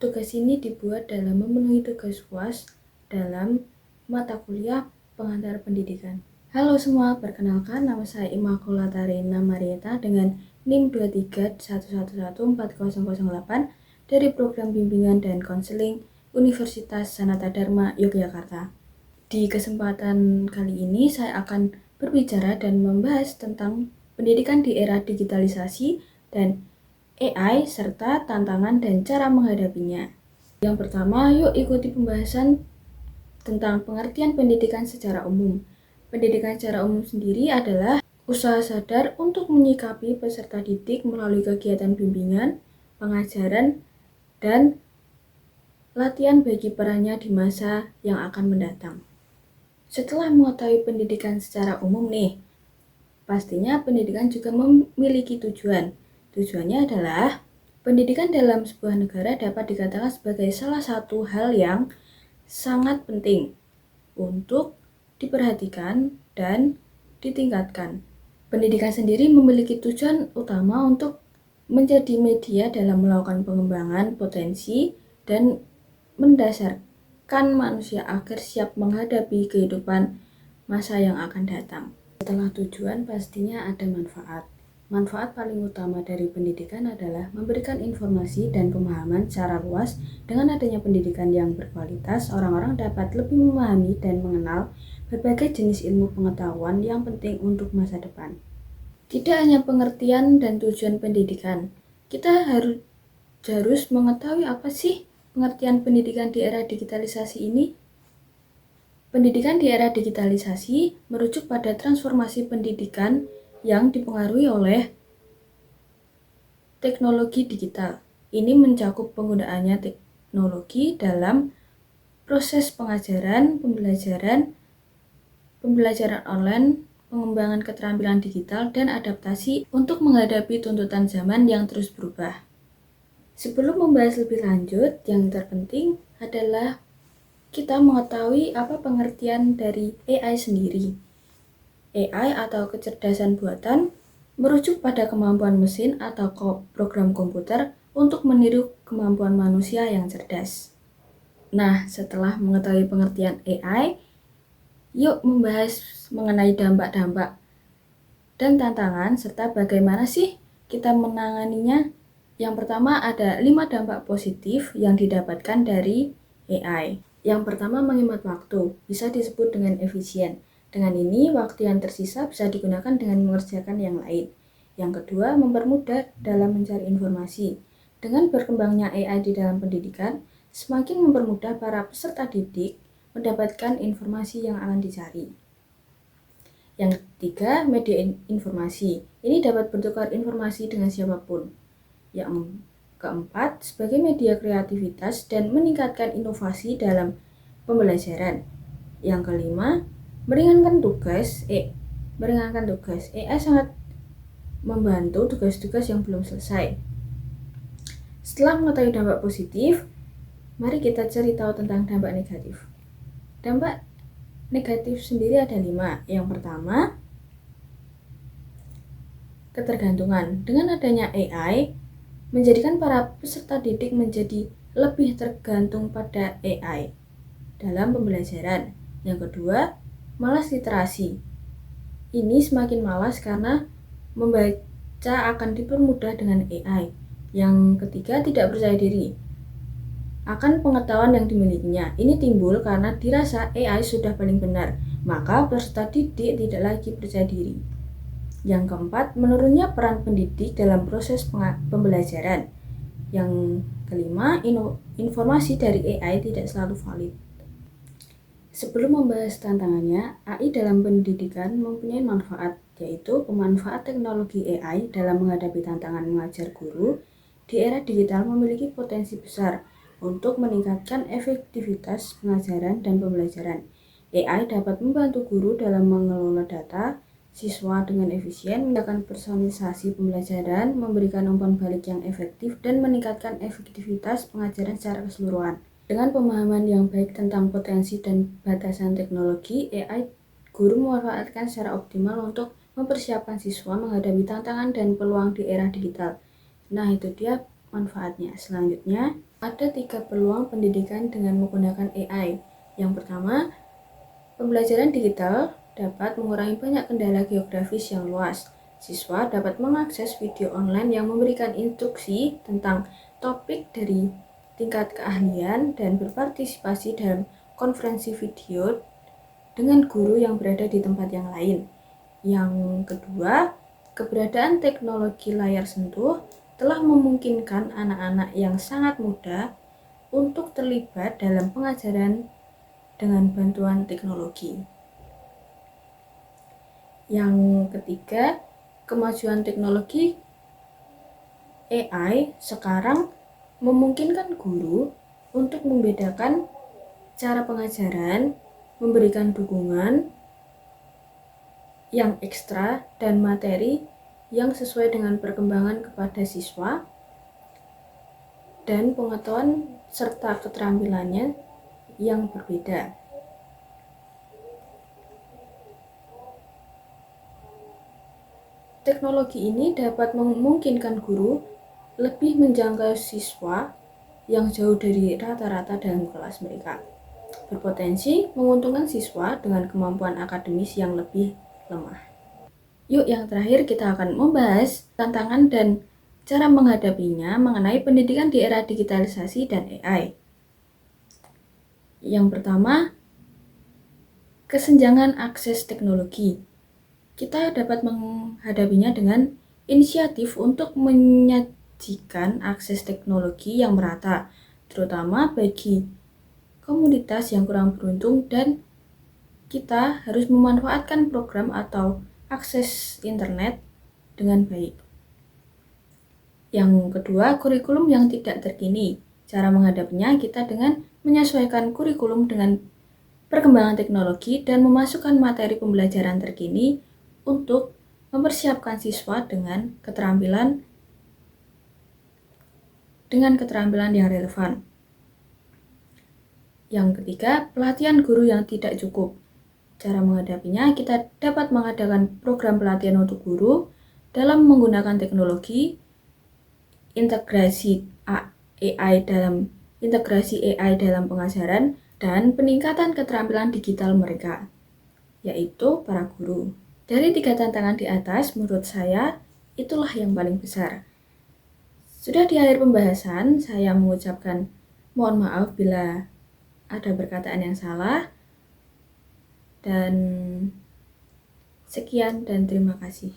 Tugas ini dibuat dalam memenuhi tugas UAS dalam mata kuliah pengantar pendidikan. Halo semua, perkenalkan nama saya Immaculata Reina Marieta dengan NIM 23111408 dari Program Bimbingan dan Konseling Universitas Sanata Dharma Yogyakarta. Di kesempatan kali ini saya akan berbicara dan membahas tentang pendidikan di era digitalisasi dan AI serta tantangan dan cara menghadapinya. Yang pertama, yuk ikuti pembahasan tentang pengertian pendidikan secara umum. Pendidikan secara umum sendiri adalah usaha sadar untuk menyikapi peserta didik melalui kegiatan bimbingan, pengajaran, dan latihan bagi perannya di masa yang akan mendatang. Setelah mengetahui pendidikan secara umum nih, pastinya pendidikan juga memiliki tujuan. Tujuannya adalah pendidikan dalam sebuah negara dapat dikatakan sebagai salah satu hal yang sangat penting untuk diperhatikan dan ditingkatkan. Pendidikan sendiri memiliki tujuan utama untuk menjadi media dalam melakukan pengembangan potensi dan mendasarkan manusia agar siap menghadapi kehidupan masa yang akan datang. Setelah tujuan, pastinya ada manfaat. Manfaat paling utama dari pendidikan adalah memberikan informasi dan pemahaman secara luas. Dengan adanya pendidikan yang berkualitas, orang-orang dapat lebih memahami dan mengenal berbagai jenis ilmu pengetahuan yang penting untuk masa depan. Tidak hanya pengertian dan tujuan pendidikan, kita harus mengetahui apa sih pengertian pendidikan di era digitalisasi ini. Pendidikan di era digitalisasi merujuk pada transformasi pendidikan yang dipengaruhi oleh teknologi digital. Ini mencakup penggunaannya teknologi dalam proses pengajaran, pembelajaran online, pengembangan keterampilan digital, dan adaptasi untuk menghadapi tuntutan zaman yang terus berubah. Sebelum membahas lebih lanjut, yang terpenting adalah kita mengetahui apa pengertian dari AI sendiri. AI atau kecerdasan buatan merujuk pada kemampuan mesin atau program komputer untuk meniru kemampuan manusia yang cerdas. Nah, setelah mengetahui pengertian AI, yuk membahas mengenai dampak-dampak dan tantangan serta bagaimana sih kita menanganinya. Yang pertama ada 5 dampak positif yang didapatkan dari AI. Yang pertama, menghemat waktu, bisa disebut dengan efisien. Dengan ini, waktu yang tersisa bisa digunakan dengan mengerjakan yang lain. Yang kedua, mempermudah dalam mencari informasi. Dengan berkembangnya AI di dalam pendidikan, semakin mempermudah para peserta didik mendapatkan informasi yang akan dicari. Yang ketiga, media informasi. Ini dapat bertukar informasi dengan siapapun. Yang keempat, sebagai media kreativitas dan meningkatkan inovasi dalam pembelajaran. Yang kelima, meringankan tugas. AI sangat membantu tugas-tugas yang belum selesai. Setelah mengetahui dampak positif, mari kita cari tahu tentang dampak negatif. Dampak negatif sendiri ada 5. Yang pertama, ketergantungan. Dengan adanya AI, menjadikan para peserta didik menjadi lebih tergantung pada AI dalam pembelajaran. Yang kedua, malas literasi. Ini semakin malas karena membaca akan dipermudah dengan AI. Yang ketiga, tidak percaya diri akan pengetahuan yang dimilikinya. Ini timbul karena dirasa AI sudah paling benar, maka peserta didik tidak lagi percaya diri. Yang keempat, menurunnya peran pendidik dalam proses pembelajaran. Yang kelima, informasi dari AI tidak selalu valid. Sebelum membahas tantangannya, AI dalam pendidikan mempunyai manfaat, yaitu pemanfaat teknologi AI dalam menghadapi tantangan mengajar guru di era digital memiliki potensi besar untuk meningkatkan efektivitas pengajaran dan pembelajaran. AI dapat membantu guru dalam mengelola data siswa dengan efisien, menggunakan personalisasi pembelajaran, memberikan umpan balik yang efektif, dan meningkatkan efektivitas pengajaran secara keseluruhan. Dengan pemahaman yang baik tentang potensi dan batasan teknologi, AI guru memanfaatkan secara optimal untuk mempersiapkan siswa menghadapi tantangan dan peluang di era digital. Nah, itu dia manfaatnya. Selanjutnya, ada 3 peluang pendidikan dengan menggunakan AI. Yang pertama, pembelajaran digital dapat mengurangi banyak kendala geografis yang luas. Siswa dapat mengakses video online yang memberikan instruksi tentang topik dari tingkat keahlian dan berpartisipasi dalam konferensi video dengan guru yang berada di tempat yang lain. Yang kedua, keberadaan teknologi layar sentuh telah memungkinkan anak-anak yang sangat muda untuk terlibat dalam pengajaran dengan bantuan teknologi. Yang ketiga, kemajuan teknologi AI sekarang memungkinkan guru untuk membedakan cara pengajaran, memberikan dukungan yang ekstra dan materi yang sesuai dengan perkembangan kepada siswa dan pengetahuan serta keterampilannya yang berbeda. Teknologi ini dapat memungkinkan guru lebih menjangkau siswa yang jauh dari rata-rata dalam kelas mereka, berpotensi menguntungkan siswa dengan kemampuan akademis yang lebih lemah. Yuk, yang terakhir kita akan membahas tantangan dan cara menghadapinya mengenai pendidikan di era digitalisasi dan AI. Yang pertama, kesenjangan akses teknologi. Kita dapat menghadapinya dengan inisiatif untuk menyajikan akses teknologi yang merata, terutama bagi komunitas yang kurang beruntung, dan kita harus memanfaatkan program atau akses internet dengan baik. Yang kedua, kurikulum yang tidak terkini. Cara menghadapinya kita dengan menyesuaikan kurikulum dengan perkembangan teknologi dan memasukkan materi pembelajaran terkini untuk mempersiapkan siswa dengan keterampilan yang relevan. Yang ketiga, pelatihan guru yang tidak cukup. Cara menghadapinya, kita dapat mengadakan program pelatihan untuk guru dalam menggunakan teknologi, integrasi AI dalam pengajaran, dan peningkatan keterampilan digital mereka, yaitu para guru. Dari 3 tantangan di atas, menurut saya, itulah yang paling besar. Sudah di akhir pembahasan, saya mengucapkan mohon maaf bila ada perkataan yang salah. Dan sekian dan terima kasih.